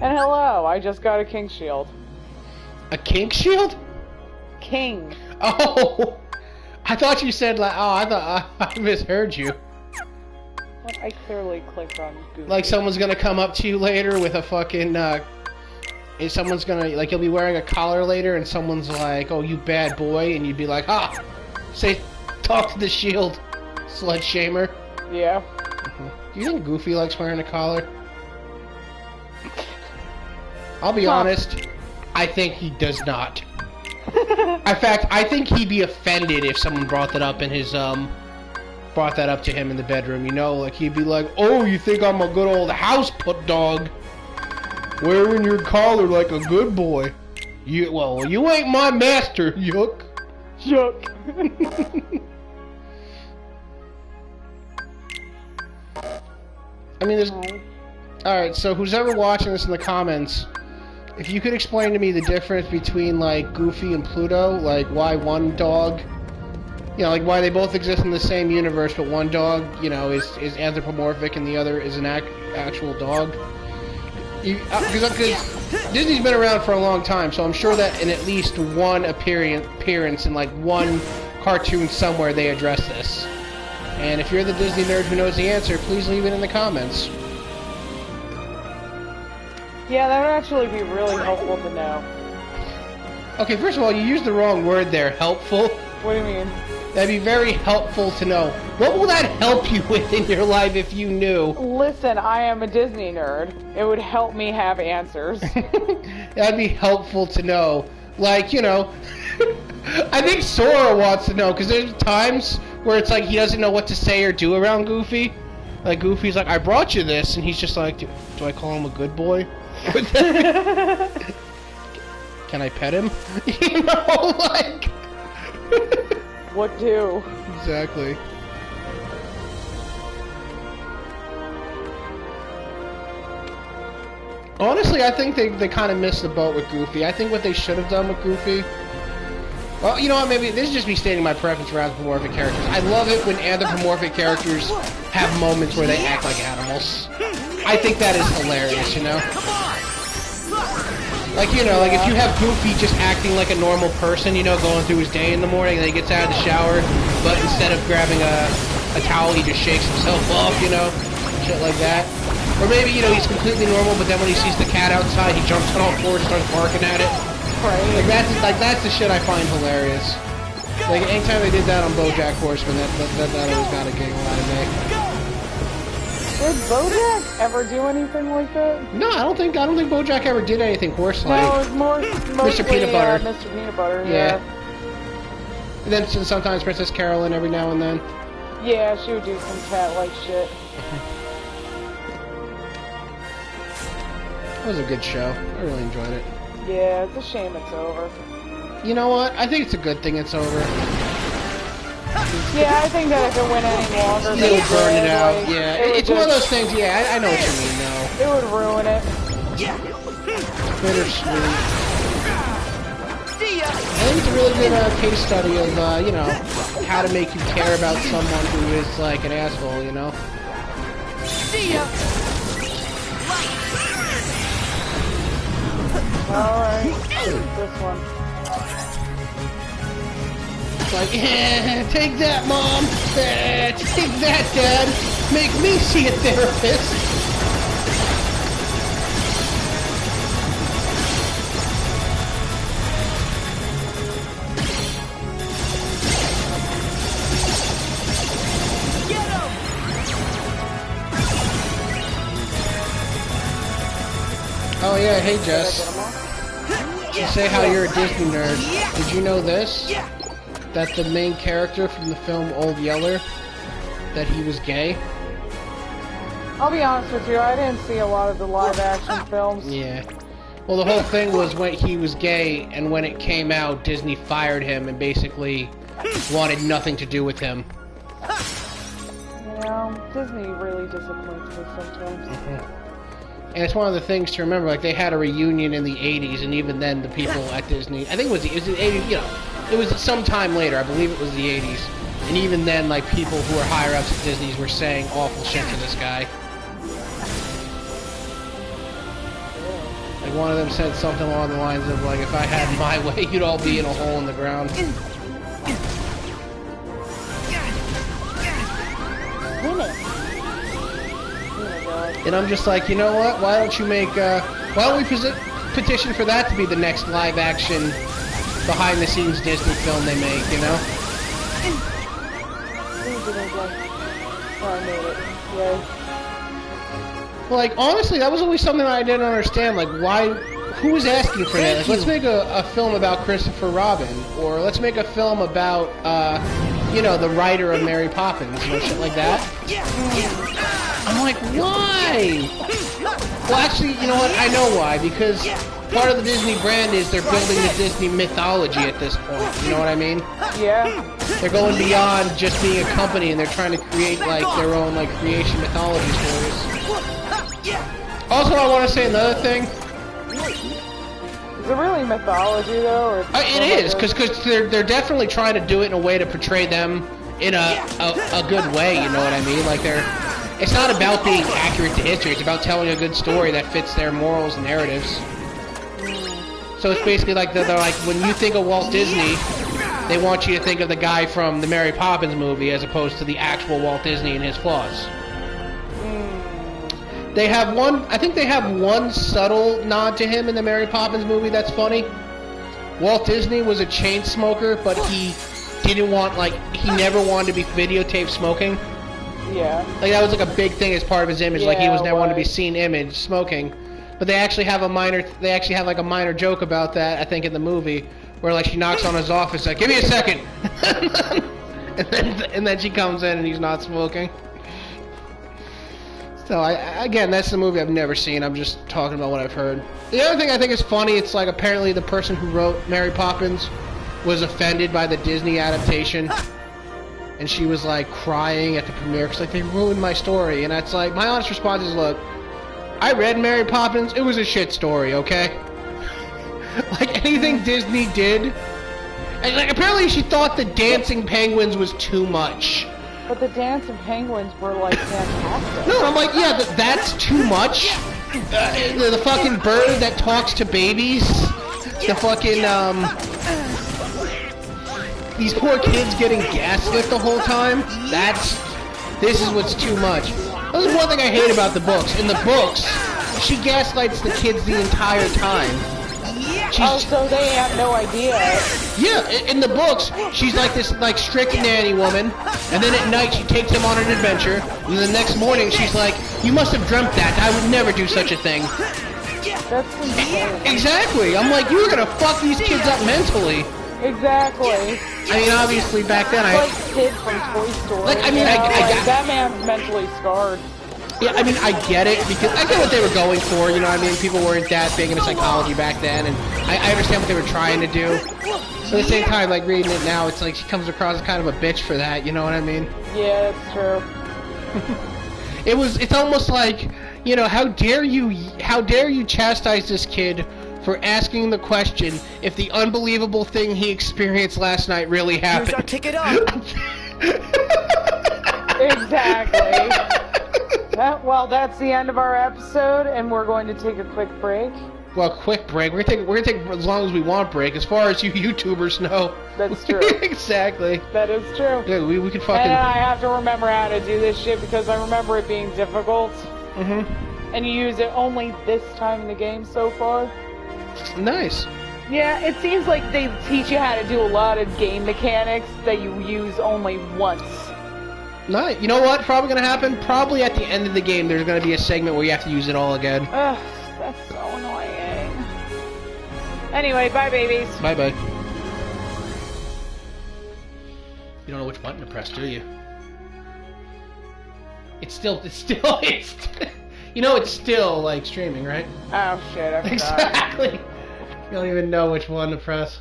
And hello, I just got a king shield. A kink shield? King. Oh! I thought you said like, oh, I thought I misheard you. What? I clearly clicked on Goofy. Like someone's gonna come up to you later with a fucking, and someone's gonna, like, you'll be wearing a collar later and someone's like, oh, you bad boy, and you'd be like, ah! Say, talk to the shield, slut shamer. Yeah. Do you think Goofy likes wearing a collar? I'll be honest, I think he does not. In fact, I think he'd be offended if someone brought that up in his, brought that up to him in the bedroom, you know? Like, he'd be like, oh, you think I'm a good old house put dog? Wearing your collar like a good boy. Well, you ain't my master, yuck. Yuck. I mean, there's... Alright, so who's ever watching this in the comments, if you could explain to me the difference between, like, Goofy and Pluto, like, why one dog, you know, like, why they both exist in the same universe, but one dog, you know, is anthropomorphic and the other is an actual dog. Because Disney's been around for a long time, so I'm sure that in at least one appearance in, like, one cartoon somewhere they address this. And if you're the Disney nerd who knows the answer, please leave it in the comments. Yeah, that would actually be really helpful to know. Okay, first of all, you used the wrong word there, helpful. What do you mean? That'd be very helpful to know. What will that help you with in your life if you knew? Listen, I am a Disney nerd. It would help me have answers. That'd be helpful to know. Like, you know, I think Sora wants to know, because there's times where it's like he doesn't know what to say or do around Goofy. Like, Goofy's like, I brought you this, and he's just like, do I call him a good boy? Can I pet him? You know, like... What do? Exactly. Honestly, I think they kind of missed the boat with Goofy. I think what they should have done with Goofy... Well, you know what, maybe this is just me stating my preference for anthropomorphic characters. I love it when anthropomorphic characters have moments where they act like animals. I think that is hilarious, you know? Like, you know, like if you have Goofy just acting like a normal person, you know, going through his day in the morning, and then he gets out of the shower, but instead of grabbing a towel, he just shakes himself off, you know? Shit like that. Or maybe, you know, he's completely normal, but then when he sees the cat outside, he jumps on all fours and starts barking at it. Right. That's the shit I find hilarious. Like, anytime they did that on BoJack Horseman, that always got a giggle out of me. Did BoJack ever do anything like that? No, I don't think BoJack ever did anything horse-like. No, it was mostly Mr. Peanut Butter. Mr. Peanut Butter, yeah. And then sometimes Princess Carolyn every now and then. Yeah, she would do some cat-like shit. It was a good show. I really enjoyed it. Yeah, it's a shame it's over. You know what? I think it's a good thing it's over. Yeah, I think that if it went any longer, it'll burn it out. Like, yeah, it's one of those things. Yeah, I know what you mean, though. It would ruin it. Bittersweet. I think it's a really good case study of, you know, how to make you care about someone who is like an asshole, you know. See ya. Alright, this one. Like, take that, Mom! Take that, Dad! Make me see a therapist! Get him! Oh yeah, hey Jess. You say how you're a Disney nerd. Did you know this? That the main character from the film Old Yeller, that he was gay? I'll be honest with you, I didn't see a lot of the live-action films. Yeah. Well, the whole thing was when he was gay, and when it came out, Disney fired him and basically wanted nothing to do with him. You know, Disney really disappoints me sometimes. And it's one of the things to remember, like, they had a reunion in the 80s, and even then the people at Disney, I think it was the 80s, you know, it was some time later, I believe it was the 80s, and even then, like, people who were higher ups at Disney's were saying awful shit to this guy. Like one of them said something along the lines of like, if I had my way, you'd all be in a hole in the ground. And I'm just like, you know what? Why don't you make? Why don't we petition for that to be the next live-action, behind-the-scenes Disney film they make? You know? Like, honestly, that was always something I didn't understand. Like, why? Who was asking for that? Like, let's make a film about Christopher Robin, or let's make a film about, you know, the writer of Mary Poppins, or shit like that. I'm like, why? Well, actually, you know what? I know why. Because part of the Disney brand is they're building the Disney mythology at this point. You know what I mean? Yeah. They're going beyond just being a company, and they're trying to create, like, their own, like, creation mythology stories. Also, I want to say another thing. Is it really mythology, though? Or it is, because they're definitely trying to do it in a way to portray them in a good way, you know what I mean? Like, it's not about being accurate to history, it's about telling a good story that fits their morals and narratives. So it's basically like, they're like, when you think of Walt Disney, they want you to think of the guy from the Mary Poppins movie as opposed to the actual Walt Disney and his flaws. They have I think they have one subtle nod to him in the Mary Poppins movie that's funny. Walt Disney was a chain smoker, but he didn't want, like, he never wanted to be videotaped smoking. Yeah. Like, that was, like, a big thing as part of his image. Yeah, like, he was never wanted to be seen image smoking. But they actually have like, a minor joke about that, I think, in the movie, where, like, she knocks on his office, like, give me a second! and then she comes in and he's not smoking. So, again, that's the movie I've never seen. I'm just talking about what I've heard. The other thing I think is funny, it's like apparently the person who wrote Mary Poppins was offended by the Disney adaptation. And she was, like, crying at the premiere because, like, they ruined my story. And it's like, my honest response is, look, I read Mary Poppins. It was a shit story, okay? Like, anything Disney did. And, like, apparently she thought the dancing penguins was too much. But the dancing penguins were, like, fantastic. No, I'm like, yeah, that's too much. The fucking bird that talks to babies. The fucking, these poor kids getting gaslit the whole time. This is what's too much. This is one thing I hate about the books. In the books, she gaslights the kids the entire time. So they have no idea. Yeah, in the books, she's like this, like, strict nanny woman, and then at night she takes him on an adventure, and the next morning she's like, you must have dreamt that, I would never do such a thing. That's insane. Exactly, I'm like, you're gonna fuck these kids up mentally. Exactly. I mean, obviously back then Like kid from Toy Story. Like, I mean, that man's mentally scarred. Yeah, I mean, I get it, because I get what they were going for, you know what I mean? People weren't that big into psychology back then, and I understand what they were trying to do. But at the same time, like, reading it now, it's like she comes across as kind of a bitch for that, you know what I mean? Yeah, that's true. It's almost like, you know, how dare you chastise this kid for asking the question if the unbelievable thing he experienced last night really happened. Here's our ticket up. Exactly. Well, that's the end of our episode, and we're going to take a quick break. Well, quick break. We're gonna take as long as we want break. As far as you YouTubers know. That's true. Exactly. That is true. Yeah, we could fucking. And I have to remember how to do this shit because I remember it being difficult. Mm-hmm. And you use it only this time in the game so far. Nice. Yeah, it seems like they teach you how to do a lot of game mechanics that you use only once. Nice. You know what? Probably gonna happen. Probably at the end of the game, there's gonna be a segment where you have to use it all again. Ugh, that's so annoying. Anyway, bye, babies. Bye bye. You don't know which button to press, do you? It's still. You know, it's still like streaming, right? Oh shit! I forgot. Exactly. You don't even know which one to press.